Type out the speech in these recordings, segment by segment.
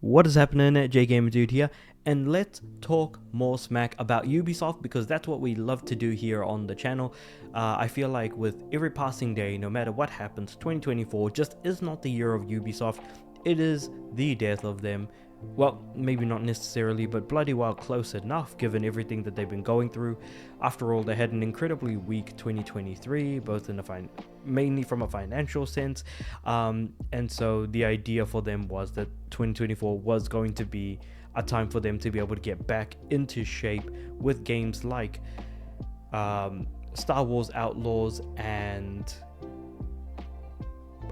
What is happening? JGamer Dude here, and let's talk more smack about Ubisoft because that's what we love to do here on the channel. I feel like with every passing day, no matter what happens, 2024 just is not the year of Ubisoft. It is the death of them. Well, maybe not necessarily, but bloody well close enough given everything that they've been going through. After all, they had an incredibly weak 2023, both in mainly from a financial sense, and so the idea for them was that 2024 was going to be a time for them to be able to get back into shape with games like Star Wars Outlaws and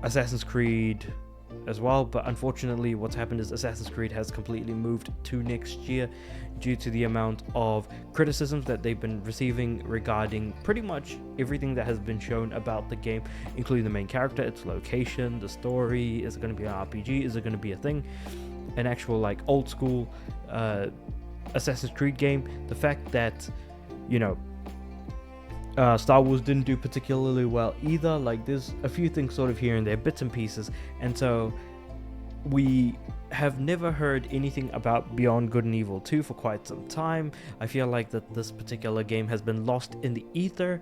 Assassin's Creed as well. But unfortunately, what's happened is Assassin's Creed has completely moved to next year due to the amount of criticisms that they've been receiving regarding pretty much everything that has been shown about the game, including the main character, its location, the story. Is it going to be an RPG? Is it going to be a thing, an actual like old school Assassin's Creed game? The fact that, you know, Star Wars didn't do particularly well either. Like, there's a few things sort of here and there, bits and pieces, and so we have never heard anything about Beyond Good and Evil 2 for quite some time. I feel like that this particular game has been lost in the ether,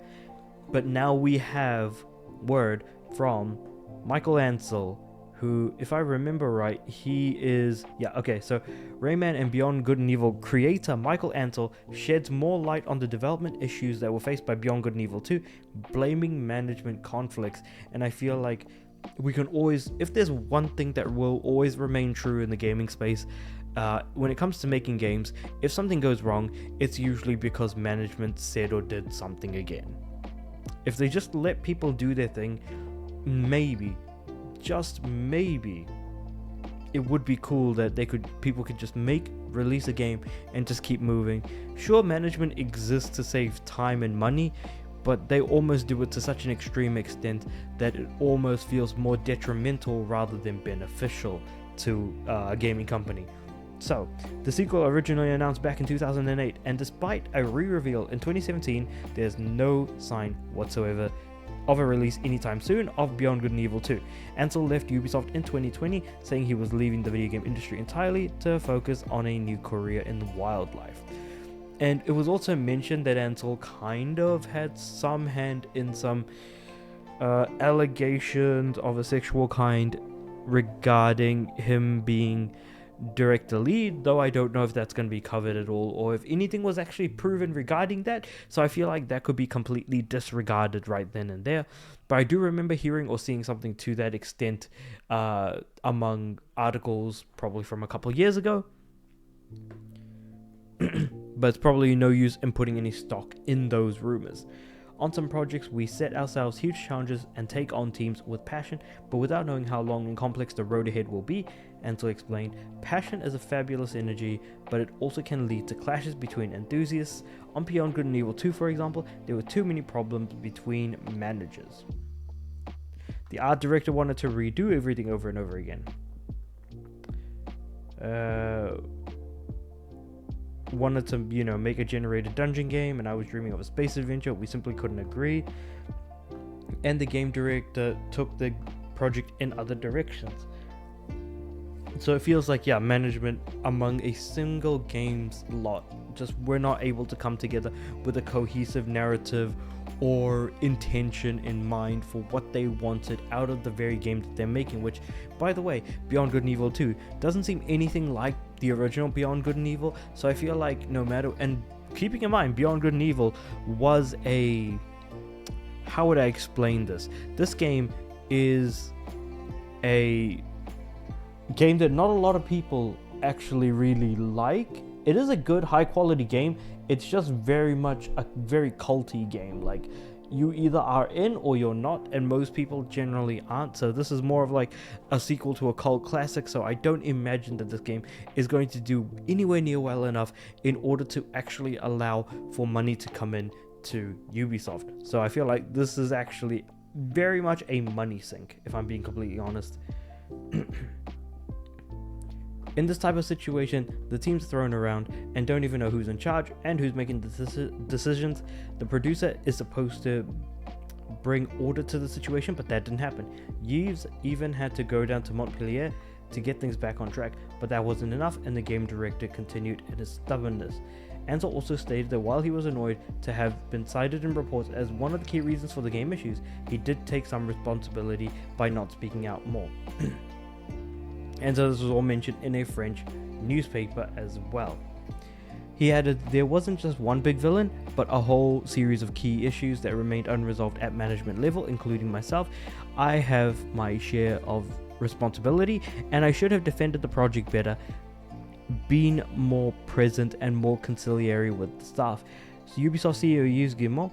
but now we have word from Michael Ansel, who, if I remember right, so Rayman and Beyond Good and Evil creator Michael Ansel sheds more light on the development issues that were faced by Beyond Good and Evil 2, blaming management conflicts. And I feel like we can always, if there's one thing that will always remain true in the gaming space, when it comes to making games, if something goes wrong, it's usually because management said or did something again. If they just let people do their thing, maybe, just maybe, it would be cool that people could just release a game and just keep moving. Sure, management exists to save time and money, but they almost do it to such an extreme extent that it almost feels more detrimental rather than beneficial to a gaming company. So, the sequel originally announced back in 2008, and despite a re-reveal in 2017, there's no sign whatsoever of a release anytime soon of Beyond Good and Evil 2. Ansel left Ubisoft in 2020, saying he was leaving the video game industry entirely to focus on a new career in wildlife. And it was also mentioned that Ansel kind of had some hand in some allegations of a sexual kind regarding him being director lead, though I don't know if that's going to be covered at all or if anything was actually proven regarding that. So I feel like that could be completely disregarded right then and there. But I do remember hearing or seeing something to that extent among articles probably from a couple years ago. But it's probably no use in putting any stock in those rumors. On some projects, we set ourselves huge challenges and take on teams with passion, but without knowing how long and complex the road ahead will be. Ansel explained, passion is a fabulous energy, but it also can lead to clashes between enthusiasts. On Beyond Good and Evil 2, for example, there were too many problems between managers. The art director wanted to redo everything over and over again. Wanted to, make a generated dungeon game, and I was dreaming of a space adventure. We simply couldn't agree, and the game director took the project in other directions. So it feels like, management among a single game's lot, just we're not able to come together with a cohesive narrative or intention in mind for what they wanted out of the very game that they're making, which, by the way, Beyond Good and Evil 2 doesn't seem anything like the original Beyond Good and Evil. So I feel like no matter, and keeping in mind, Beyond Good and Evil was how would I explain this? This game is a game that not a lot of people actually really like. It is a good, high quality game. It's just very much a very culty game. Like, you either are in or you're not, and most people generally aren't. So this is more of like a sequel to a cult classic. So I don't imagine that this game is going to do anywhere near well enough in order to actually allow for money to come in to Ubisoft. So I feel like this is actually very much a money sink, if I'm being completely honest. In this type of situation, the team's thrown around and don't even know who's in charge and who's making the decisions. The producer is supposed to bring order to the situation, but that didn't happen. Yves even had to go down to Montpellier to get things back on track, but that wasn't enough, and the game director continued in his stubbornness. Ansel also stated that while he was annoyed to have been cited in reports as one of the key reasons for the game issues, he did take some responsibility by not speaking out more. And so this was all mentioned in a French newspaper as well. He added, there wasn't just one big villain, but a whole series of key issues that remained unresolved at management level, including myself. I have my share of responsibility, and I should have defended the project better, been more present and more conciliatory with the staff. So Ubisoft CEO Yves Guillemot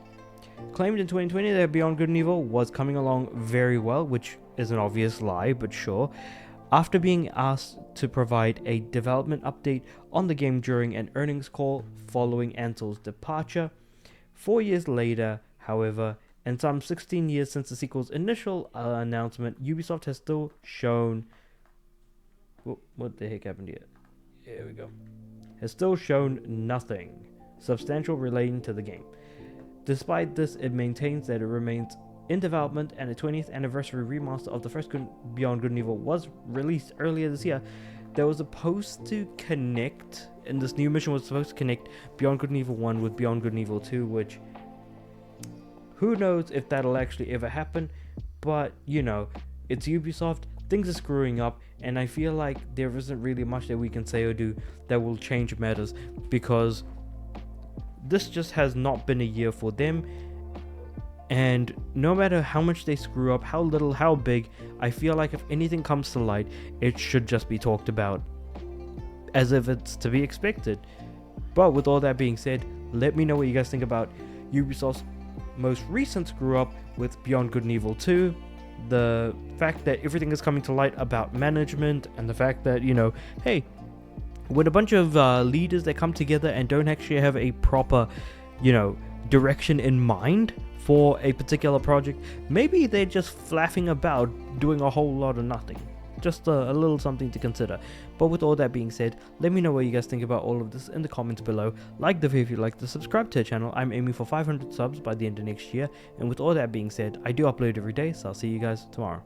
claimed in 2020 that Beyond Good and Evil was coming along very well, which is an obvious lie, but sure. After being asked to provide a development update on the game during an earnings call following Ansel's departure. 4 years later, however, and some 16 years since the sequel's initial announcement, Ubisoft has still shown... What the heck happened here? Here we go. Has still shown nothing substantial relating to the game. Despite this, it maintains that it remains in development, and a 20th anniversary remaster of the first Beyond Good and Evil was released earlier this year. That was supposed to connect, and this new mission was supposed to connect Beyond Good and Evil 1 with Beyond Good and Evil 2, which who knows if that'll actually ever happen, but you know, it's Ubisoft, things are screwing up, and I feel like there isn't really much that we can say or do that will change matters, because this just has not been a year for them. And no matter how much they screw up, how little, how big, I feel like if anything comes to light, it should just be talked about as if it's to be expected. But with all that being said, let me know what you guys think about Ubisoft's most recent screw up with Beyond Good and Evil 2. The fact that everything is coming to light about management, and the fact that, you know, hey, when a bunch of leaders that come together and don't actually have a proper, you know, direction in mind for a particular project, maybe they're just flapping about doing a whole lot of nothing. Just a little something to consider. But with all that being said, let me know what you guys think about all of this in the comments below. Like the video if you like to, subscribe to the channel. I'm aiming for 500 subs by the end of next year. And with all that being said, I do upload every day, so I'll see you guys tomorrow.